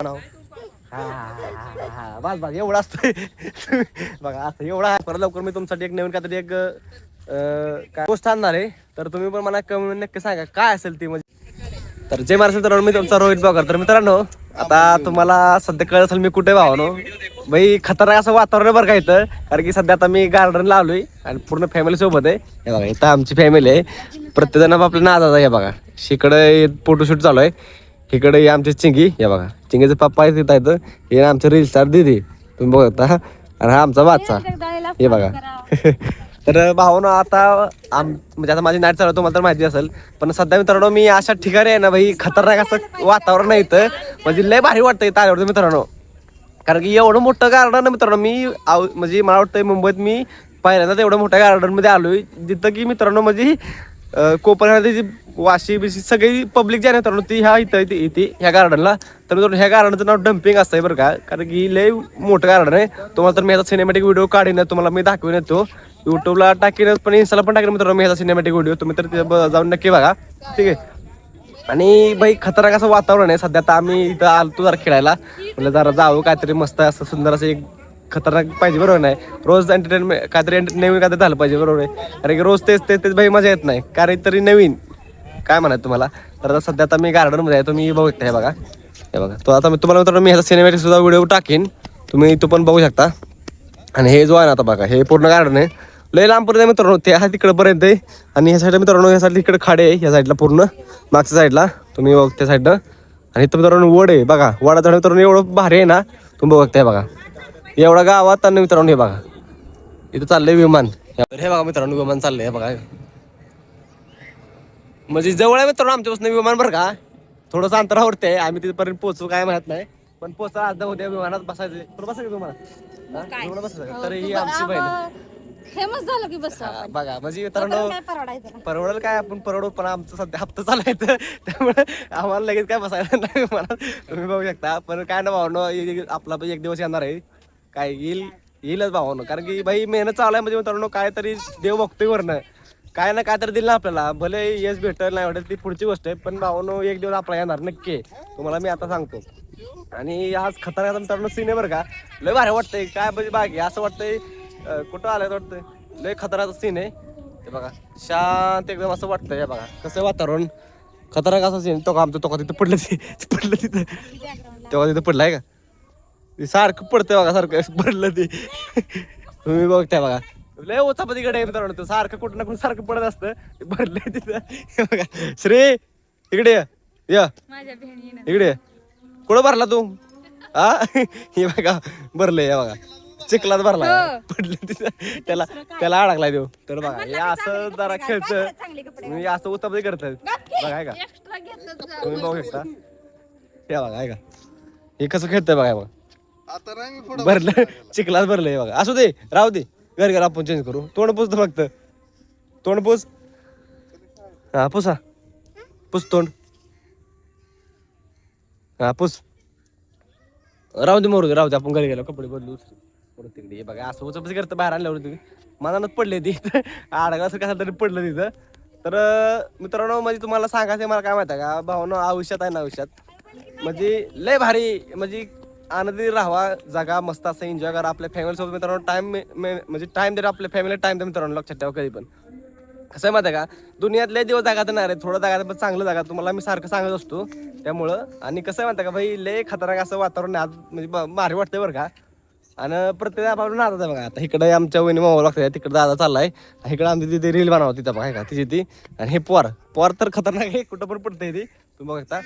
बस बस एवढं असतंय बघा असं एवढं आहे. परत लवकर मी तुमच्यासाठी एक नवीन काहीतरी एक काय गोष्ट आणणार आहे. तर तुम्ही पण मला कमेंट नक्की सांगा काय असेल ती. म्हणजे तर जय महाराष्ट्र मित्रांनो, मी तुमचा रोहित ब्लॉगर. तर मित्रांनो आता तुम्हाला सध्या कळत असेल मी कुठे भावनो भाई खतरनाक असं वातावरण बरं का इथं. कारण की सध्या आता मी गार्डन लावलोय आणि पूर्ण फॅमिली सोबत आहे. हे बघा इथं आमची फॅमिली आहे. प्रत्येक जण आपल्या नादाचा हे बघा. इकडे फोटोशूट चालू आहे. इकडे आमची चिंगी हे बघा. चिंगीचे पप्पा आहे तिथं इथं. हे आमचे रील स्टार दिदी तुम्ही बघता. आणि हा आमचा बादचा हे बघा. तर भावनो आता म्हणजे आता माझी नाईट चालू तुम्हाला तर माहिती असेल. पण सध्या मित्रांनो मी अशा ठिकाणी आहे ना भाई खतरनाक असं वातावरण आहे इथं. म्हणजे लय भारी वाटतं इथं आल्यावर मित्रांनो. कारण की एवढं मोठं गार्डन आहे मित्रांनो. मी म्हणजे मला वाटतं मुंबईत मी पहिल्यांदाच एवढं मोठ्या गार्डन मध्ये आलोय जिथं की मित्रांनो म्हणजे कोपऱ्यामध्ये वाशी बिशी सगळी पब्लिक जी आहे मित्रांनो ती इथे ह्या गार्डनला. तर मित्रांनो ह्या गार्डनचं नाव डम्पिंग असतंय बरं का. कारण की लय मोठं गार्डन आहे. तुम्हाला तर मी याचा सिनेमॅटिक व्हिडिओ काढीन तुम्हाला मी दाखवून येतो. युट्यूबला टाकीन पण इन्स्टाला पण टाकेन मित्रांनो मी ह्याचा सिनेमॅटिक व्हिडिओ. तुम्ही तर तिथे जाऊन नक्की बघा ठीक आहे. आणि बाई खतरनाक असं वातावरण आहे सध्या. आता आम्ही इथं आलतो जरा खेळायला. म्हणजे जरा जाऊ काहीतरी मस्त असं सुंदर असं एक खतरनाक पाहिजे बरोबर नाही. रोज एंटरटेनमेंट काहीतरी नवीन काहीतरी झालं पाहिजे बरोबर आहे. कारण की रोज तेच तेच तेच भाई मजा येत नाही. काहीतरी नवीन काय म्हणायचं तुम्हाला. तर आता सध्या आता मी गार्डनमध्ये आहे. तुम्ही बघू शकता हे बघा. हे बघा तो आता मी तुम्हाला मित्रांनो मी ह्याचा सिनेमॅटिक सुद्धा व्हिडिओ टाकीन. तुम्ही तो पण बघू शकता. आणि हे जो आहे ना आता बघा हे पूर्ण गार्डन आहे. लय लांबपर्यंत मित्रांनो ते हा तिकडे पर्यंत आहे. आणि ह्या साईडला मित्रांनो ह्या साईडला इकडे खाडे आहे. ह्या साईडला पूर्ण मागच्या साईडला तुम्ही बघ त्या साईडनं. आणि इथं मित्रांनो वड आहे बघा. वडाचं मित्रांनो एवढं भारी आहे ना तुम्ही बघताय बघा. एवढा गावात आणि मित्रांनो हे बघा इथं चाललंय विमान. हे बघा मित्रांनो विमान चाललंय हे बघा. म्हणजे जवळ आहे मित्रांनो आमच्यापासून विमान बरं का. थोडंसं अंतरावरती आहे. आम्ही तिथपर्यंत पोहोचू काय म्हणत नाही. पण पोहोचा आज उद्या विमानात बसायचं बसायचं विमानात बसायचं. तर ही आमची बहीण फेमस झालं की बस बघा. म्हणजे मित्रांनो परवडेल काय आपण परवडू पण आमचं सध्या हप्ता चालायचं त्यामुळे आम्हाला लगेच काय बसायला नाही विमानात. तुम्ही बघू शकता. पण काय ना भावनो आपला पण एक दिवस येणार आहे. काय येईलच भावनो. कारण की भाई मेहनत चालू आहे. म्हणजे मित्रांनो काहीतरी देव बघतोय वरनं काय ना काय तर दिलं ना आपल्याला. भले यश भेटेल नाही भेटेल ती पुढची गोष्ट आहे. पण भावनो एक दिवस आपला येणार नक्की तुम्हाला मी आता सांगतो. आणि आज खतरनाक मित्रांनो सीन आहे बरं का. लय भारी वाटतंय काय म्हणजे बाकी असं वाटतंय कुठं आलं वाटतंय. लय खतरनाक सीन आहे ते बघा. शांत एकदम असं वाटतंय बघा. कसं वातावरण खतरनाक असं सीन. तो का आमचं तो का तिथं पडलं तिथं तेव्हा तिथं पडलं आहे का. ते सारखं पडतंय बघा सारखं पडलं ते तुम्ही बघताय बघा. लय ओचापतीकडे मित्रांनो तो सारखं कुठं ना कुठं सारखं पडत असतं. भरलंय तिथं बघा. श्री इकडे या इकडे कुठं भरला तू हा हे बघा भरलंय या बघा. चिखलात भरला पडलं तिथं त्याला त्याला अडकलाय देऊ. तर बघा हे असं जरा खेळतं मी असं उचापती करतात बघा आहे का. तुम्ही बघू शकता हे बघा आहे का. हे कसं खेळतंय बघा बघा. भरलं चिखलात भरलंय बघा. असू दे राहू दे घर घर आपण चेंज करू. तोंड पुसतो फक्त तोंड पुस. हा पुसा पुस तोंड. हा पुस राहू दे मरू दे राहू दे. आपण घरी गेलो कपडे बदलू परत तिकडे हे बघा. असं उचपच करतं बाहेर आणल्यावर तुम्ही मनानच पडले ती अडगा असं कसं तरी पडलं तिथं. तर मित्रांनो म्हणजे तुम्हाला सांगायचं मला काय माहिती आहे का भावनो आयुष्यात आहे ना आयुष्यात म्हणजे लय भारी म्हणजे आनंदी राहावा जगा मस्त असं एन्जॉय करा आपल्या फॅमिली सोबत मित्रांनो. टाइम म्हणजे टाइम द्या आपल्या फॅमिली टाइम द्या मित्रांनो. लक्षात ठेवा कधी पण कसं आहे माहिती आहे का दुनियातले दिवस जागात नाही रे. थोडं जागा पण चांगलं जागा तुम्हाला मी सारखं सांगत असतो त्यामुळं. आणि कसं आहे माहिती आहे का भाई लय खतरनाक असं वातावरण आज म्हणजे भारी वाटतंय बरं का. आणि प्रत्येक आपण नादाच आहे बघा. आता इकडे आमच्या वहिनी मावा लागतं तिकडे दादा चाललाय. इकडे आमची तिथे रील बनवा तिथं बघा का तिची ती. आणि हे पोर तर खतरनाक आहे कुठं पण पडतंय ती तुम्ही बघता.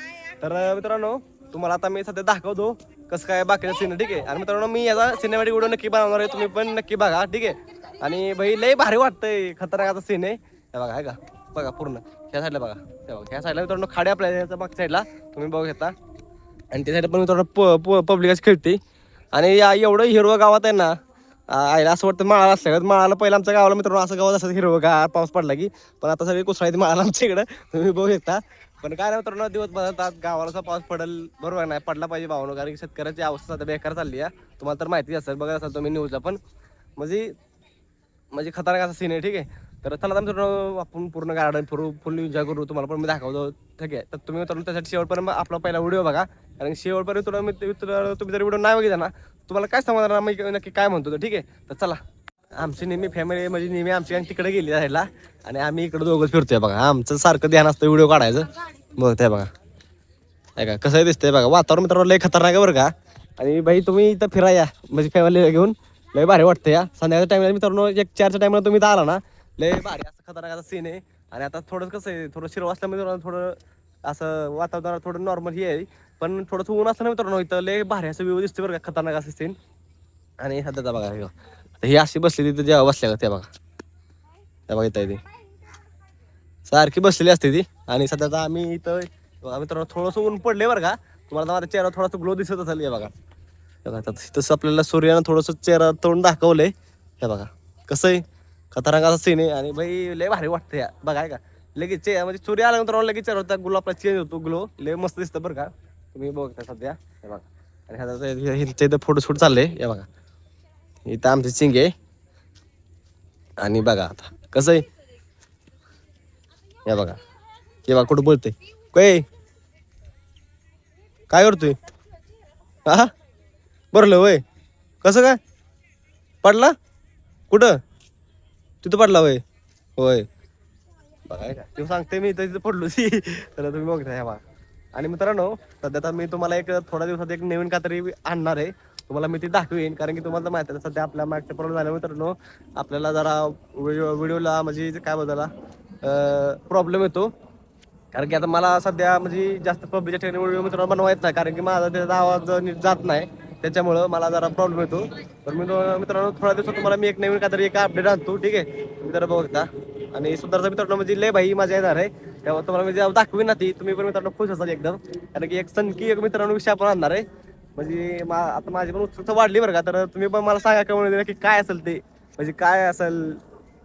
तर मित्रांनो तुम्हाला आता मी सध्या दाखवतो कसं काय बाकीचं सीन ठीक आहे. आणि मित्रांनो मी याचा सिनेमॅटिक व्हिडिओ नक्की बनवणार आहे. तुम्ही पण नक्की बघा ठीक आहे. आणि भाई लय भारी वाटतंय खतरनाक असा सीन आहे हे बघा आहे का. बघा पूर्ण ह्या साईडला बघा हे बघा ह्या साईडला मित्रांनो खाडे आपल्या ह्याच्या मागच्या साईडला तुम्ही बघू शकता. आणि त्या साईडला पण मित्रांनो पब्लिकच खेळते. आणि एवढं हिरवं गावात आहे ना आयला असं वाटतं माळा असल्या माळाला पहिलं आमच्या गावाला मित्रांनो असं गावात असं हिरवं गार पाऊस पडला की. पण आता सगळी कुसळायची माळाला आमच्या इकडं तुम्ही बघू शकता. पण काय नाही मित्रांनो दिवस बदलतात गावाला पाऊस पडेल बरोबर नाही पडला पाहिजे भावनो. कारण की शेतकऱ्याची अवस्था आता बेकार चालली आहे. तुम्हाला तर माहिती असेल बघत असाल तुम्ही न्यूजला पण म्हणजे खतरनाक असा सीन आहे ठीक आहे. तर चला मित्रांनो आपण पूर्ण गार्डन फिरू फुल एन्जॉय करू तुम्हाला पण मी दाखवतो ठीक आहे. तर तुम्ही मित्रांनो त्यासाठी शेवटपर्यंत आपला पहिला व्हिडिओ बघा कारण शेवटपर्यंत तुम्ही जर व्हिडिओ नाही बघितला ना तुम्हाला काय समजणार मी नक्की काय म्हणतो तर ठीक आहे. तर चला आमची नेहमी फॅमिली म्हणजे नेहमी आमची तिकडे गेली जायला आणि आम्ही इकडे दोघंच फिरतोय बघा. आमचं सारखं ध्यान असतं व्हिडिओ काढायचं. बघ ते बघा आहे का कसं दिसतंय बघा. वातावरण मित्रांनो लय खतरनाक आहे बरं का. आणि भाई तुम्ही इथं फिराया म्हणजे फॅमिली घेऊन लय भारी वाटतं या. संध्याकाळच्या टाइमला मित्रांनो 1-4च्या टाइमला तुम्ही इथं आला ना लय भारी असं खतरनाक असं सीन आहे. आणि आता थोडं कसं आहे थोडं शिरव असल्यामुळे थोडं असं वातावरण थोडं नॉर्मल हे आहे. पण थोडंसं ऊन असतं ना मित्रांनो इथं लय भारी असं व्ह्यू दिसते बरं का खतरनाक असं सीन. आणि सध्याचा बघा ही अशी बसली तिथे जेव्हा बसल्या का त्या बघा त्या बघा इथं ती सारखी बसलेली असते ती. आणि सध्याचा आम्ही इथं मित्रांनो थोडंसं ऊन पडले बरं का. तुम्हाला तर माझ्या चेहरा थोडासा ग्लो दिसत असेल हे बघा. तसं आपल्याला सूर्यानं थोडंसं चेहरा तोंड दाखवलंय हे बघा कसं आहे खतरनाक असं सीन आहे. आणि बाई लय भारी वाटतं या बघा आहे का लगेच म्हणजे सूर्य आल्यानंतर लगेच चेहरा होता ग्लो आपला चेंज होतो. ग्लो लय मस्त दिसतं बरं का. तुम्ही बघता सध्या हे बघा. आणि ह्यांच्या इथं फोटोशूट चाललंय हे बघा. इथं आमची चिंग आहे. आणि बघा आता कसं आहे हे बघा हे बघा कुठं बोलतंय काय करतोय हा बरलं वय कसं काय पडला कुठं तिथं पडला वय होय बघा का ते सांगते मी इथं तिथं पडलो ती तर तुम्ही बघता ह्या बघा. आणि मित्रांनो सध्या तर मी तुम्हाला एक थोड्या दिवसात एक नवीन काहीतरी आणणार आहे. तुम्हाला मी ती दाखवेन कारण की तुम्हाला माहिती आहे सध्या आपल्या मागच्या प्रॉब्लेम झाल्या मित्रांनो आपल्याला जरा व्हिडिओला म्हणजे काय बोलायला प्रॉब्लेम येतो. कारण की आता मला सध्या म्हणजे जास्त पब्लिकच्या ठिकाणी व्हिडिओ मित्रांनो बनवायचं नाही कारण की माझा त्याचा आवाज नीट जात नाही त्याच्यामुळं मला जरा प्रॉब्लेम येतो. तर मी मित्रांनो थोड्या दिवसात तुम्हाला मी एक नवीन काहीतरी एक अपडेट आणतो ठीक आहे. तुम्ही जरा बघता आणि सुंदरचा मित्रांनो म्हणजे लय भाई माझ्या येणार आहे तेव्हा तुम्हाला मी जेव्हा दाखवीन ना ती तुम्ही पण मित्रांनो खुश असाल एकदम. कारण की एक सनकी एक मित्रांनो विषय आपण आणणार आहे म्हणजे आता माझी पण उत्सुकता वाढली बरं का. तर तुम्ही पण मला सांगा का म्हणजे की काय असेल ते म्हणजे काय असेल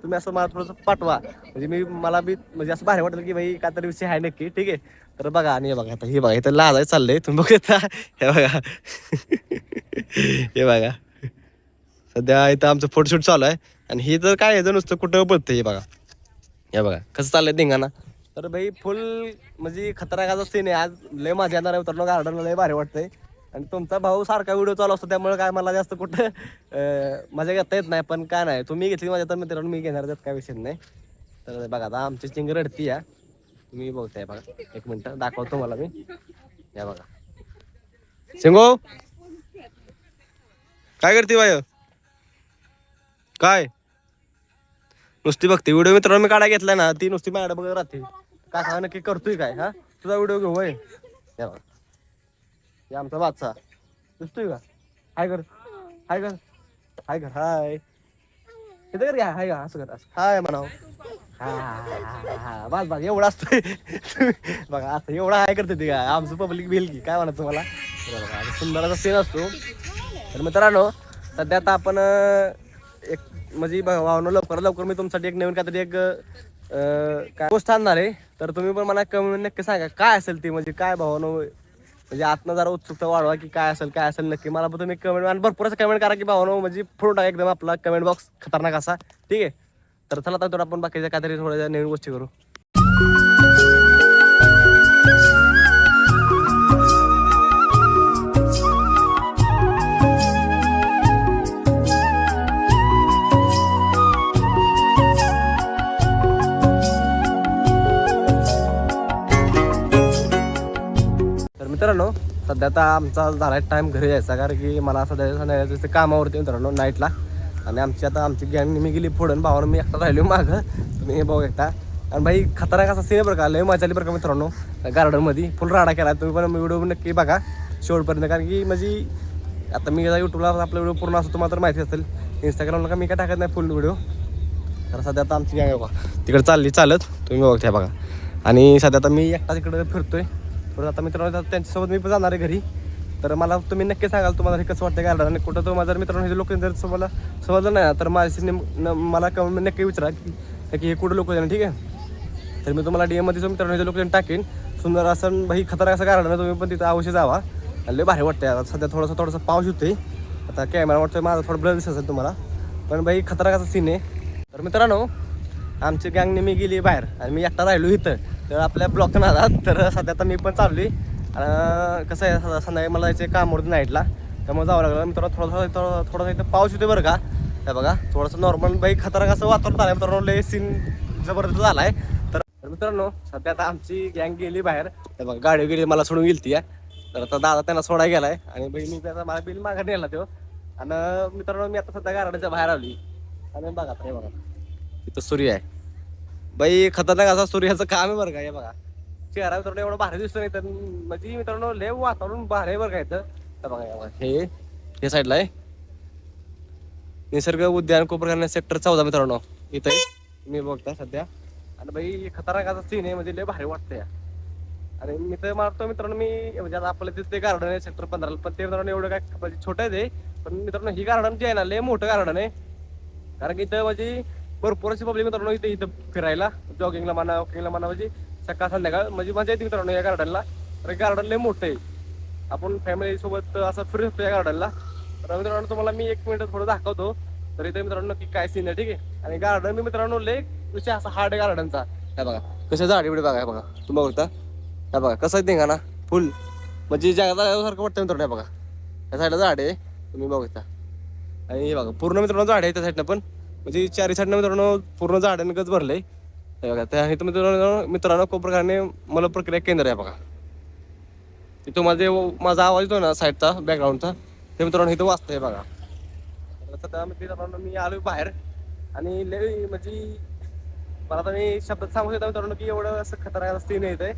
तुम्ही असं मला थोडंसं पाठवा म्हणजे मला बी म्हणजे असं भारी वाटेल की भाई काहीतरी विषय आहे नक्की ठीक आहे. तर बघा आणि हे बघा आता हे बघा इथं लाजाय चाललंय तुम्ही बघता हे बघा हे बघा सध्या इथं आमचं फोटोशूट चालू आहे. आणि हे तर काय आहे नुसतं कुठं बोलतंय हे बघा कसं चाललंय धिंगाणा. तर भाई फुल म्हणजे खतरनाकाचा सीन आहे आज लय मजा येणार आहे उतरलो गार्डनला लय भारी वाटतंय. आणि तुमचा भाऊ सारखा व्हिडिओ चालू असतो त्यामुळे काय मला जास्त कुठं मजा घेता येत नाही. पण काय नाही तुम्ही घेतली माझ्या तर मित्रांनो मी घेणार त्यात काय विषय नाही. तर बघा आता आमची चिंग रडती या तुम्ही बघताय बघा एक मिनिट दाखवतो मला मी या बघा चिंगो काय करते बाय काय नुसती बघते व्हिडिओ मित्रांनो मी काढायला घेतलाय ना ती नुसती मॅडम बघत राहते काय नक्की करतोय काय हा तुझा व्हिडिओ घेऊ वय या बघा हे आमचा बादशाह दिसतोय का हाय कर हाय कर हाय कर हाय इथं कर घ्या हाय का असं कर असं हाय म्हणाव हा बस एवढा असतोय बघा असं एवढा हाय करते ते का आमचं पब्लिक भेल की काय म्हणत तुम्हाला सुंदर असा सीन असतो. तर मित्रांनो सध्या आता आपण एक म्हणजे भावनो लवकर मी तुमच्यासाठी एक नवीन काहीतरी एक काय गोष्ट आणणार आहे. तर तुम्ही पण मला कमेंट नक्की सांगा काय असेल ती म्हणजे काय भावनो म्हणजे आतनं जरा उत्सुकता वाढवा की काय असेल नक्की मला पण तुम्ही कमेंट आणि भरपूर असं कमेंट करा की भावनो म्हणजे फोडून टाका एकदम आपला कमेंट बॉक्स खतरनाक असा ठीक आहे. तर चला तर आपण बाकीच्या काहीतरी थोड्या नवीन गोष्टी करू. मित्रांनो सध्या आता आमचा झाला टाइम घरी जायचा कारण की मला सध्या कामावरती मित्रांनो नाईटला. आणि आमची गँग मी गेली पुढं भावानं मी एकटा राहिलो मागं तुम्ही हे बघू शकता. आणि भाई खतरनाक असा सीन बरं का लय मजा आली बरं का मित्रांनो गार्डनमध्ये फुल राडा केला. तुम्ही पण व्हिडिओ नक्की बघा शेवटपर्यंत कारण की म्हणजे आता मी यूट्यूबला आपला व्हिडिओ पूर्ण असतो तुम्हाला तर माहिती असेल. इंस्टाग्रामला का मी काय टाकत नाही फुल व्हिडिओ. तर सध्या आता आमची गँग बघा तिकडे चालली चालत तुम्ही बघता बघा. आणि सध्या आता मी एकटा तिकडे फिरतोय. तर आता मित्रांनो त्यांच्यासोबत मी पण जाणार आहे घरी. तर मला तुम्ही नक्की सांगाल तुम्हाला हे कसं वाटतं गार्डन आणि कुठं तो माझ्या मित्रांनो हे लोक जर समजलं नाही तर माझ्याशी मला कमेंट नक्की विचारा की हे कुठं लोक ठीक आहे. तर मी तुम्हाला डीएममध्ये मित्रांनो हे लोकेशन टाकेन. सुंदर असं भाई खतरनाक असं गार्डन आहे तुम्ही पण तिथं अवश्य जावा. लय भारी वाटतं आता सध्या थोडंसं पाऊस होतोय आता कॅमेरा वाटतं माझा थोडं ब्लर दिसत असेल तुम्हाला पण भाई खतरनाक असा सीन आहे. तर मित्रांनो आमची गँगने मी गेली बाहेर आणि मी एकटा राहिलो इथं तर आपल्या ब्लॉक नादात. तर सध्या आता मी पण चाललोय कसं आहे संध्याकाळी मला जायचं कामावरती नाईटला, त्यामुळे जावं लागलं. मित्रांनो थोडंसं इथं पाऊस येते बरं का. हे बघा थोडंसं नॉर्मल बाई खतरनाक असं वातावरण झालं आहे मित्रांनो. लय सीन जबरदस्त झाला आहे. तर मित्रांनो सध्या आता आमची गँग गेली बाहेर. हे बघा गाडी गेली मला सोडून गेली ती. तर आता दादा त्यांना सोडायला गेलाय आणि बाई मी त्याचा मला बिल माघारी नेला तो. आणि मित्रांनो मी आता सध्या गार्डनच्या बाहेर आली आणि बघा हे बघा इथं सूर्य आहे बाई. खतरनाक असा सूर्याचं काम आहे बरं का. हे बघा चेहरा मित्रांनो एवढं भारी दिसतो नाही तर म्हणजे मित्रांनो लय वातावरण भारी आहे बरं का इथं. तर बघा हे साईडला आहे निसर्ग उद्यान कोपरगाव सेक्टर 14 मित्रांनो. इथं मी बघता सध्या आणि बाई खतरनाक असा सीन आहे म्हणजे लय भारी वाटतंय. आणि मी तर मारतो मित्रांनो मी म्हणजे आता आपलं तिथे गार्डन आहे सेक्टर 15 पण ते मित्रांनो एवढं काय म्हणजे छोटं आहे ते. पण मित्रांनो ही गार्डन जे आहे ना लय मोठं गार्डन आहे. कारण की इथं म्हणजे भरपूर अशी पब्लिक मित्रांनो इथं फिरायला जॉगिंगला म्हणा वॉकिंगला म्हणा म्हणजे सकाळ संध्याकाळ म्हणजे मजा येते मित्रांनो या गार्डनला. तर गार्डन लय मोठं आहे. आपण फॅमिली सोबत असं फिरतो या गार्डनला. तर मित्रांनो तुम्हाला मी 1 मिनिट थोडं दाखवतो. तर इथे मित्रांनो नक्की काय सीन आहे ठीक आहे. आणि गार्डन मी मित्रांनो लय विषय असा हार्ड आहे गार्डनचा. काय बघा कशा झाडी बिडी बघा बघा तुम्ही बघता. हा बघा कसं आहे ना फुल म्हणजे जगासारखं वाटतं मित्रांनो. हे बघा त्या साईडला झाड आहे तुम्ही बघता आणि हे बघा पूर्ण मित्रांनो झाड आहे त्या साईडनं पण म्हणजे 4 साईडनं मित्रांनो पूर्ण झाडांनी गच भरलंय. हे बघा त्या इथं मित्रांनो कोपरगावने मला प्रक्रिया केंद्र आहे बघा. इथं माझा आवाज येतो ना साईडचा बॅकग्राऊंडचा ते मित्रांनो इथं वाचतं आहे बघा. सध्या मित्रांनो मी आलो बाहेर आणि लय म्हणजे मला आता मी शब्दात सांगू शकतो मित्रांनो की एवढं असं खतरनाक सीन येते.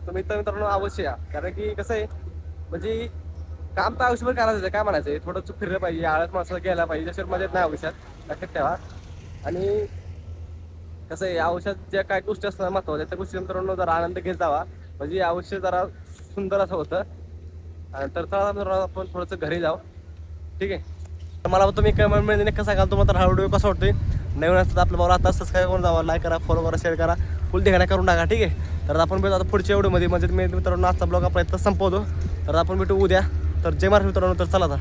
तुम्ही तर मित्रांनो अवश्य या. कारण की कसं आहे म्हणजे काम तर आयुष्यभर करायचं काय म्हणायचं थोडं फिरलं पाहिजे आळस माणसाला गेला पाहिजे जसं मजा येत नाही आयुष्यात लक्षात ठेवा. आणि कसं आहे आयुष्यात ज्या काही गोष्टी असतात महत्त्वाच्या त्या गोष्टी मित्रांनो जरा आनंद घेत जावा म्हणजे आयुष्य जरा सुंदर असं होतं. तर चला मित्रांनो आपण थोडंसं घरी जाऊ ठीक आहे. तर मला तुम्ही कमेंटमध्ये नक्की सांगाल तुम्हाला तर हा व्हिडिओ कसा वाटतोय. नवीन असतात आपलं मला आता सबस्क्राईब करून जावा लाईक करा फॉलो करा शेअर करा फुल ठिकाणी करून टाका ठीक आहे. तर आपण भेटू आता पुढच्या व्हिडिओमध्ये म्हणजे मी मित्रांनो आजचा ब्लॉग आपला इथं संपवतो. तर आपण भेटू उद्या. तर जय महाराष्ट्र मित्रांनो. तर चला आता.